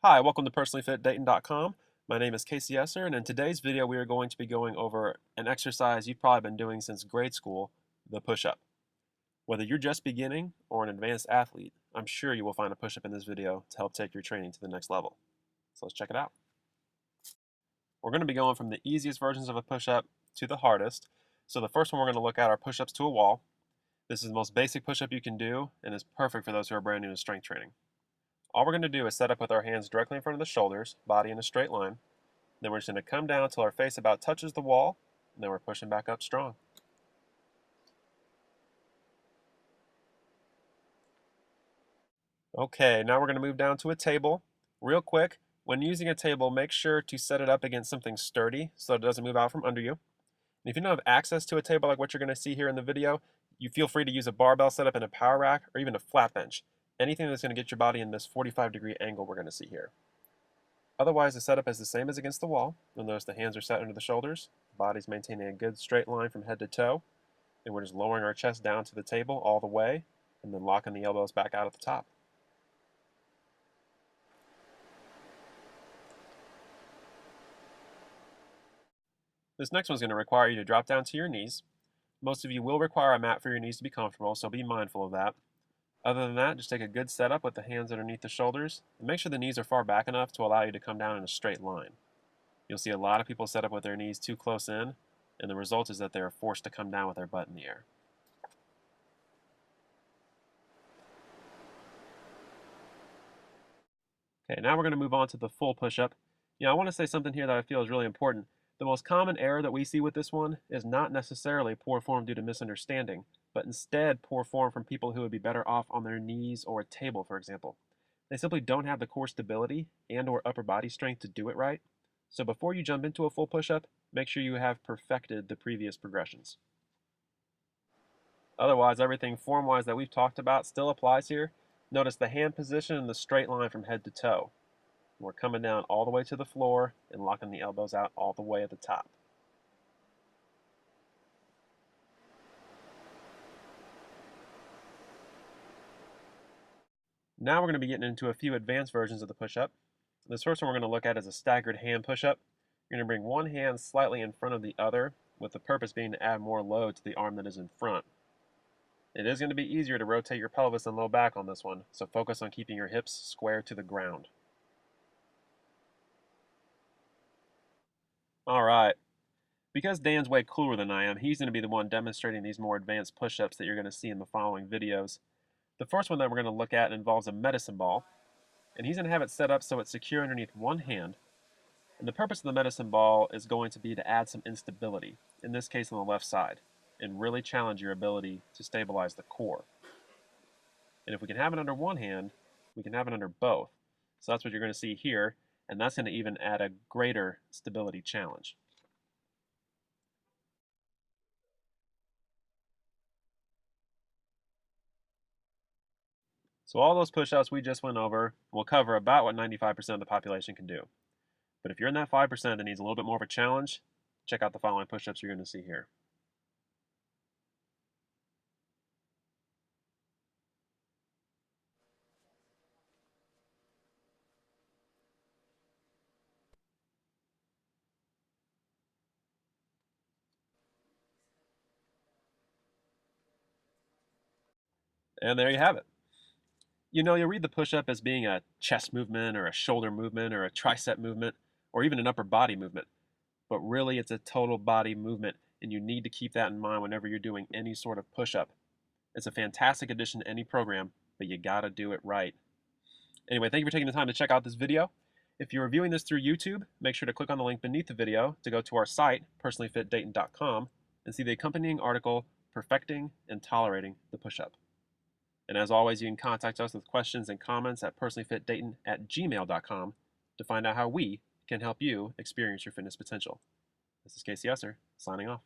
Hi, welcome to PersonallyFitDayton.com. My name is Casey Esser, and in today's video we are going to be going over an exercise you've probably been doing since grade school, the push-up. Whether you're just beginning or an advanced athlete, I'm sure you will find a push-up in this video to help take your training to the next level. So let's check it out. We're going to be going from the easiest versions of a push-up to the hardest. So the first one we're going to look at are push-ups to a wall. This is the most basic push-up you can do and is perfect for those who are brand new to strength training. All we're going to do is set up with our hands directly in front of the shoulders, body in a straight line. Then we're just going to come down until our face about touches the wall, and then we're pushing back up strong. Okay, now we're going to move down to a table. Real quick, when using a table, make sure to set it up against something sturdy so it doesn't move out from under you. And if you don't have access to a table like what you're going to see here in the video, you feel free to use a barbell setup in a power rack or even a flat bench. Anything that's going to get your body in this 45-degree angle we're going to see here. Otherwise, the setup is the same as against the wall. You'll notice the hands are set under the shoulders, the body's maintaining a good straight line from head to toe, and we're just lowering our chest down to the table all the way, and then locking the elbows back out at the top. This next one's going to require you to drop down to your knees. Most of you will require a mat for your knees to be comfortable, so be mindful of that. Other than that, just take a good setup with the hands underneath the shoulders, and make sure the knees are far back enough to allow you to come down in a straight line. You'll see a lot of people set up with their knees too close in, and the result is that they are forced to come down with their butt in the air. Okay, now we're going to move on to the full push-up. I want to say something here that I feel is really important. The most common error that we see with this one is not necessarily poor form due to misunderstanding, but instead poor form from people who would be better off on their knees or a table, for example. They simply don't have the core stability and or upper body strength to do it right. So before you jump into a full push-up, make sure you have perfected the previous progressions. Otherwise, everything form-wise that we've talked about still applies here. Notice the hand position and the straight line from head to toe. We're coming down all the way to the floor and locking the elbows out all the way at the top. Now we're going to be getting into a few advanced versions of the push-up. This first one we're going to look at is a staggered hand push-up. You're going to bring one hand slightly in front of the other, with the purpose being to add more load to the arm that is in front. It is going to be easier to rotate your pelvis and low back on this one, so focus on keeping your hips square to the ground. Alright, because Dan's way cooler than I am, he's going to be the one demonstrating these more advanced push-ups that you're going to see in the following videos. The first one that we're going to look at involves a medicine ball, and he's going to have it set up so it's secure underneath one hand. And the purpose of the medicine ball is going to be to add some instability, in this case on the left side, and really challenge your ability to stabilize the core. And if we can have it under one hand, we can have it under both. So that's what you're going to see here, and that's going to even add a greater stability challenge. So all those push-ups we just went over will cover about what 95% of the population can do. But if you're in that 5% that needs a little bit more of a challenge, check out the following push-ups you're going to see here. And there you have it. You'll read the push-up as being a chest movement or a shoulder movement or a tricep movement or even an upper body movement. But really it's a total body movement, and you need to keep that in mind whenever you're doing any sort of push-up. It's a fantastic addition to any program, but you gotta do it right. Anyway, thank you for taking the time to check out this video. If you're viewing this through YouTube, make sure to click on the link beneath the video to go to our site, PersonallyFitDayton.com, and see the accompanying article, Perfecting and Tolerating the Push-Up. And as always, you can contact us with questions and comments at personallyfitdayton@gmail.com to find out how we can help you experience your fitness potential. This is Casey Esser, signing off.